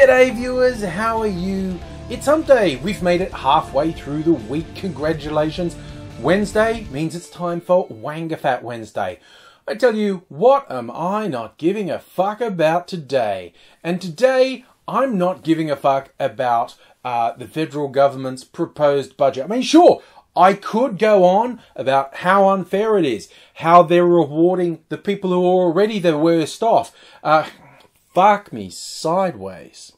G'day viewers, how are you? It's hump day. We've made it halfway through the week. Congratulations. Wednesday means it's time for Wangafat Wednesday. I tell you, what am I not giving a fuck about today? And today, I'm not giving a fuck about the federal government's proposed budget. I mean, sure, I could go on about how unfair it is, how they're rewarding the people who are already the worst off. Fuck me sideways.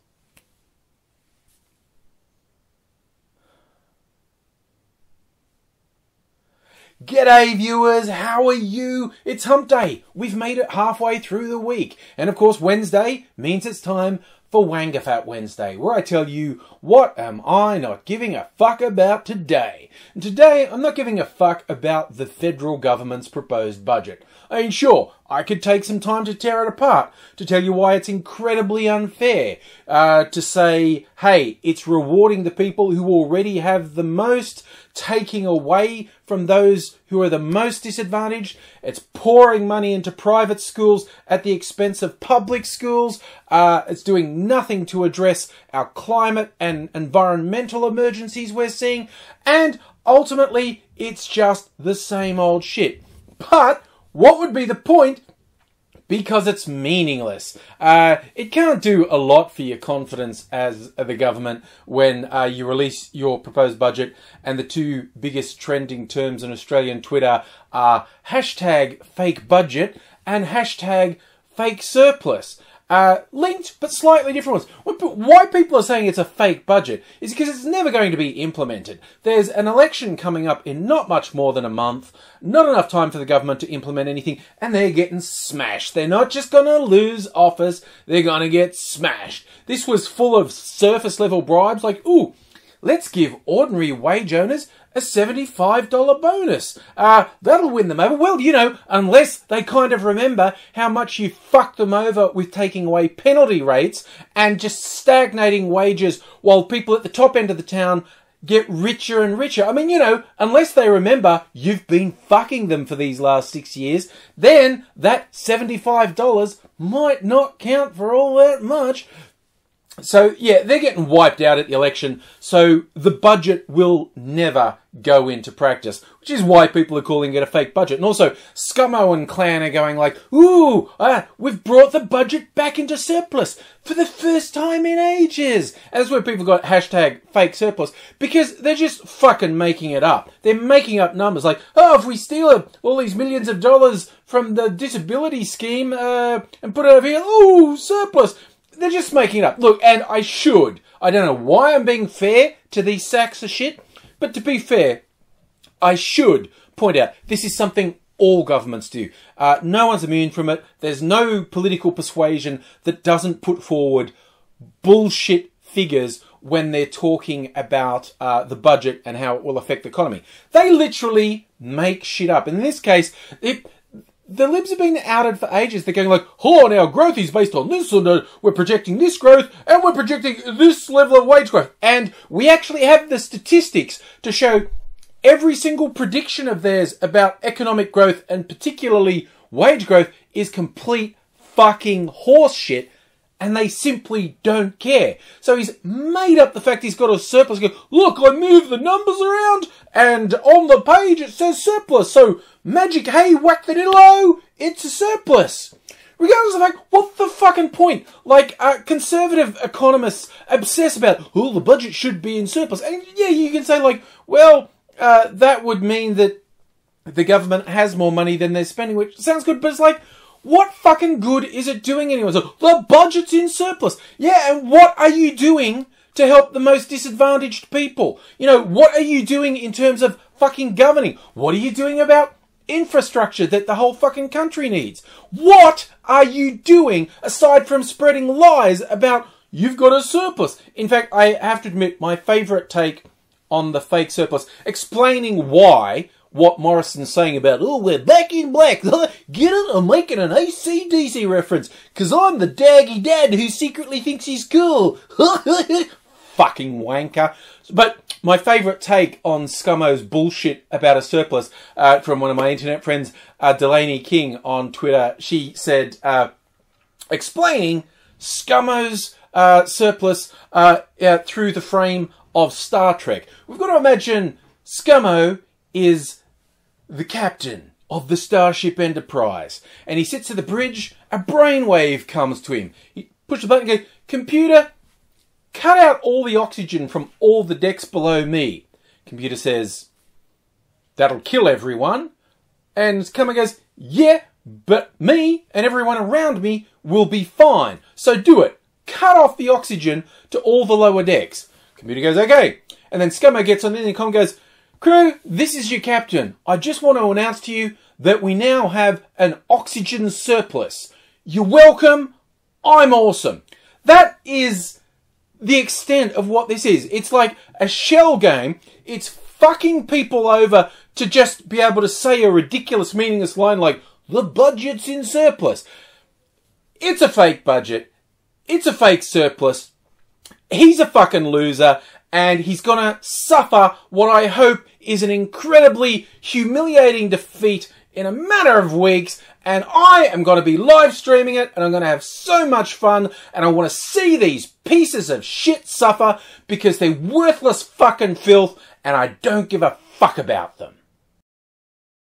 G'day viewers, how are you? It's hump day. We've made it halfway through the week. And of course Wednesday means it's time for Wangafat Wednesday, where I tell you what am I not giving a fuck about today. And today I'm not giving a fuck about the federal government's proposed budget. I mean, sure, I could take some time to tear it apart, to tell you why it's incredibly unfair, to say, hey, it's rewarding the people who already have the most, taking away from those who are the most disadvantaged. It's pouring money into private schools at the expense of public schools. It's doing nothing to address our climate and environmental emergencies we're seeing. And ultimately, it's just the same old shit. But what would be the point? Because it's meaningless. It can't do a lot for your confidence as the government when you release your proposed budget and the two biggest trending terms on Australian Twitter are hashtag fake budget and hashtag fake surplus. Linked, but slightly different ones. Why people are saying it's a fake budget is because it's never going to be implemented. There's an election coming up in not much more than a month, not enough time for the government to implement anything, and they're getting smashed. They're not just going to lose office, they're going to get smashed. This was full of surface level bribes like, ooh, let's give ordinary wage owners a $75 bonus. That'll win them over. Well, you know, unless they kind of remember how much you fucked them over with taking away penalty rates and just stagnating wages while people at the top end of the town get richer and richer. I mean, you know, unless they remember you've been fucking them for these last 6 years, then that $75 might not count for all that much. So, yeah, they're getting wiped out at the election, so the budget will never go into practice, which is why people are calling it a fake budget. And also, Scummo and Clan are going like, ooh, we've brought the budget back into surplus for the first time in ages. And that's where people got hashtag fake surplus, because they're just fucking making it up. They're making up numbers like, oh, if we steal all these millions of dollars from the disability scheme and put it over here, ooh, surplus. They're just making it up. Look, and I don't know why I'm being fair to these sacks of shit, but to be fair, I should point out this is something all governments do. No one's immune from it. There's no political persuasion that doesn't put forward bullshit figures when they're talking about the budget and how it will affect the economy. They literally make shit up. And in this case, the Libs have been outed for ages. They're going like, oh, now growth is based on this, and we're projecting this growth, and we're projecting this level of wage growth. And we actually have the statistics to show every single prediction of theirs about economic growth, and particularly wage growth, is complete fucking horse shit, and they simply don't care. So he's made up the fact he's got a surplus. Go, look, I move the numbers around, and on the page it says surplus. So magic, hey, whack the diddle-o, it's a surplus. Regardless of the fact, what's the fucking point? Like, conservative economists obsess about, oh, the budget should be in surplus. And yeah, you can say like, well, that would mean that the government has more money than they're spending, which sounds good, but it's like, what fucking good is it doing anyone? So, the budget's in surplus. Yeah, and what are you doing to help the most disadvantaged people? You know, what are you doing in terms of fucking governing? What are you doing about infrastructure that the whole fucking country needs? What are you doing aside from spreading lies about you've got a surplus? In fact, I have to admit, my favourite take on the fake surplus, explaining why what Morrison's saying about, oh, we're back in black. Get it? I'm making an AC/DC reference because I'm the daggy dad who secretly thinks he's cool. Fucking wanker. But my favourite take on Scummo's bullshit about a surplus from one of my internet friends, Delaney King on Twitter. She said, explaining Scummo's surplus through the frame of Star Trek. We've got to imagine Scummo is the captain of the Starship Enterprise, and he sits at the bridge. A brainwave comes to him. He pushes the button and goes, "Computer, cut out all the oxygen from all the decks below me." Computer says, "That'll kill everyone." And Scummo goes, "Yeah, but me and everyone around me will be fine. So do it. Cut off the oxygen to all the lower decks." Computer goes, "Okay." And then Scummo gets on the intercom and goes, "Crew, this is your captain. I just want to announce to you that we now have an oxygen surplus. You're welcome. I'm awesome." That is the extent of what this is. It's like a shell game. It's fucking people over to just be able to say a ridiculous, meaningless line like, "The budget's in surplus." It's a fake budget. It's a fake surplus. He's a fucking loser, and he's gonna suffer what I hope is an incredibly humiliating defeat in a matter of weeks, and I am going to be live streaming it, and I'm going to have so much fun, and I want to see these pieces of shit suffer because they're worthless fucking filth, and I don't give a fuck about them.